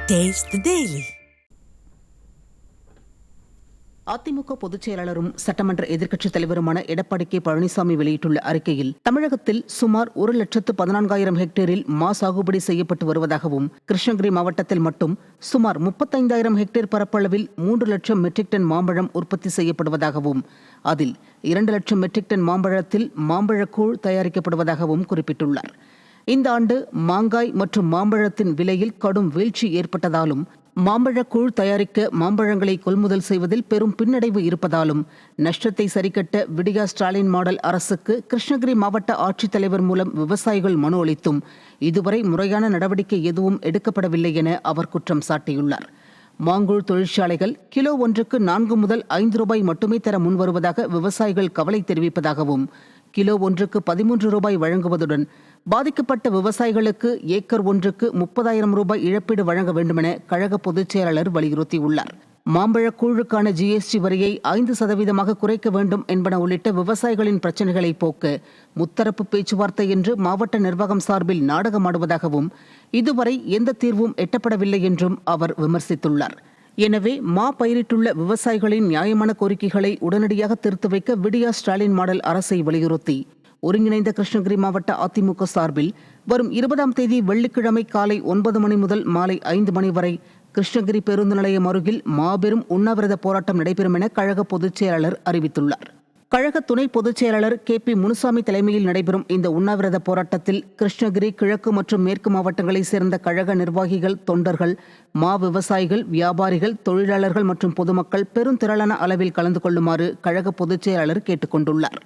Taste the Daily. AIADMK பொதுச் செயலாளரும் சட்டமன்ற எதிர்க்கட்சித் தலைவருமான எடப்பாடி கே பழனிசாமி வெளியிட்டுள்ள அறிக்கையில் தமிழகத்தில் சுமார் 1,14,000 ஹெக்டேரில் மா சாகுபடி செய்யப்பட்டு வருவதாகவும் கிருஷ்ணகிரி மாவட்டத்தில் மட்டும் சுமார் 35,000 ஹெக்டேர் பரப்பளவில் 3 லட்சம் மெட்ரிக் டன் மாம்பழம் உற்பத்தி செய்யப்படுவதாகவும் அதில் 2 லட்சம் மெட்ரிக் டன் மாம்பழத்தில் மாம்பழக்கூழ் தயாரிக்கப்படுவதாகவும் குறிப்பிட்டுள்ளார். இந்த ஆண்டு மாங்காய் மற்றும் மாம்பழத்தின் விலையில் கடும் வீழ்ச்சி ஏற்பட்டதாலும் மாம்பழக்கூழ் தயாரிக்க மாம்பழங்களை கொள்முதல் செய்வதில் பெரும் பின்னடைவு இருப்பதாலும் நஷ்டத்தை சரிக்கட்ட விடியா ஸ்டாலின் மாடல் அரசுக்கு கிருஷ்ணகிரி மாவட்ட ஆட்சித்தலைவர் மூலம் விவசாயிகள் மனு அளித்தும் இதுவரை முறையான நடவடிக்கை எதுவும் எடுக்கப்படவில்லை என அவர் குற்றம் சாட்டியுள்ளார். மாங்கூழ் தொழிற்சாலைகள் கிலோ ஒன்றுக்கு 4 முதல் 5 ரூபாய் மட்டுமே தர முன்வருவதாக விவசாயிகள் கவலை தெரிவிப்பதாகவும் கிலோ ஒன்றுக்கு 13 ரூபாய் வழங்குவதுடன் பாதிக்கப்பட்ட விவசாயிகளுக்கு ஏக்கர் ஒன்றுக்கு 30,000 ரூபாய் இழப்பீடு வழங்க வேண்டுமென கழக பொதுச் செயலாளர் வலியுறுத்தியுள்ளார். மாம்பழக்கூழுக்கான GST வரியை 5% குறைக்க வேண்டும் என்பன உள்ளிட்ட விவசாயிகளின் பிரச்சினைகளை போக்க முத்தரப்பு பேச்சுவார்த்தை என்று மாவட்ட நிர்வாகம் சார்பில் நாடகமாடுவதாகவும் இதுவரை எந்த தீர்வும் எட்டப்படவில்லை என்றும் அவர் விமர்சித்துள்ளார். எனவே மா பயிரிட்டுள்ள விவசாயிகளின் நியாயமான கோரிக்கைகளை உடனடியாக தீர்த்து வைக்க விடியா ஸ்டாலின் மாடல் அரசை வலியுறுத்தி ஒருங்கிணைந்த கிருஷ்ணகிரி மாவட்ட அதிமுக சார்பில் வரும் 20ஆம் தேதி வெள்ளிக்கிழமை காலை 9 மணி முதல் மாலை 5 மணி வரை கிருஷ்ணகிரி பேருந்து நிலையம் அருகில் மாபெரும் உண்ணாவிரத போராட்டம் நடைபெறும் என கழக பொதுச் செயலாளர் அறிவித்துள்ளார். கழக துணை பொதுச் செயலாளர் KP முனுசாமி தலைமையில் நடைபெறும் இந்த உண்ணாவிரத போராட்டத்தில் கிருஷ்ணகிரி கிழக்கு மற்றும் மேற்கு மாவட்டங்களைச் சேர்ந்த கழக நிர்வாகிகள், தொண்டர்கள், மா விவசாயிகள், வியாபாரிகள், தொழிலாளர்கள் மற்றும் பொதுமக்கள் பெருந்திரளான அளவில் கலந்து கொள்ளுமாறு கழக பொதுச் செயலாளர் கேட்டுக் கொண்டுள்ளார்.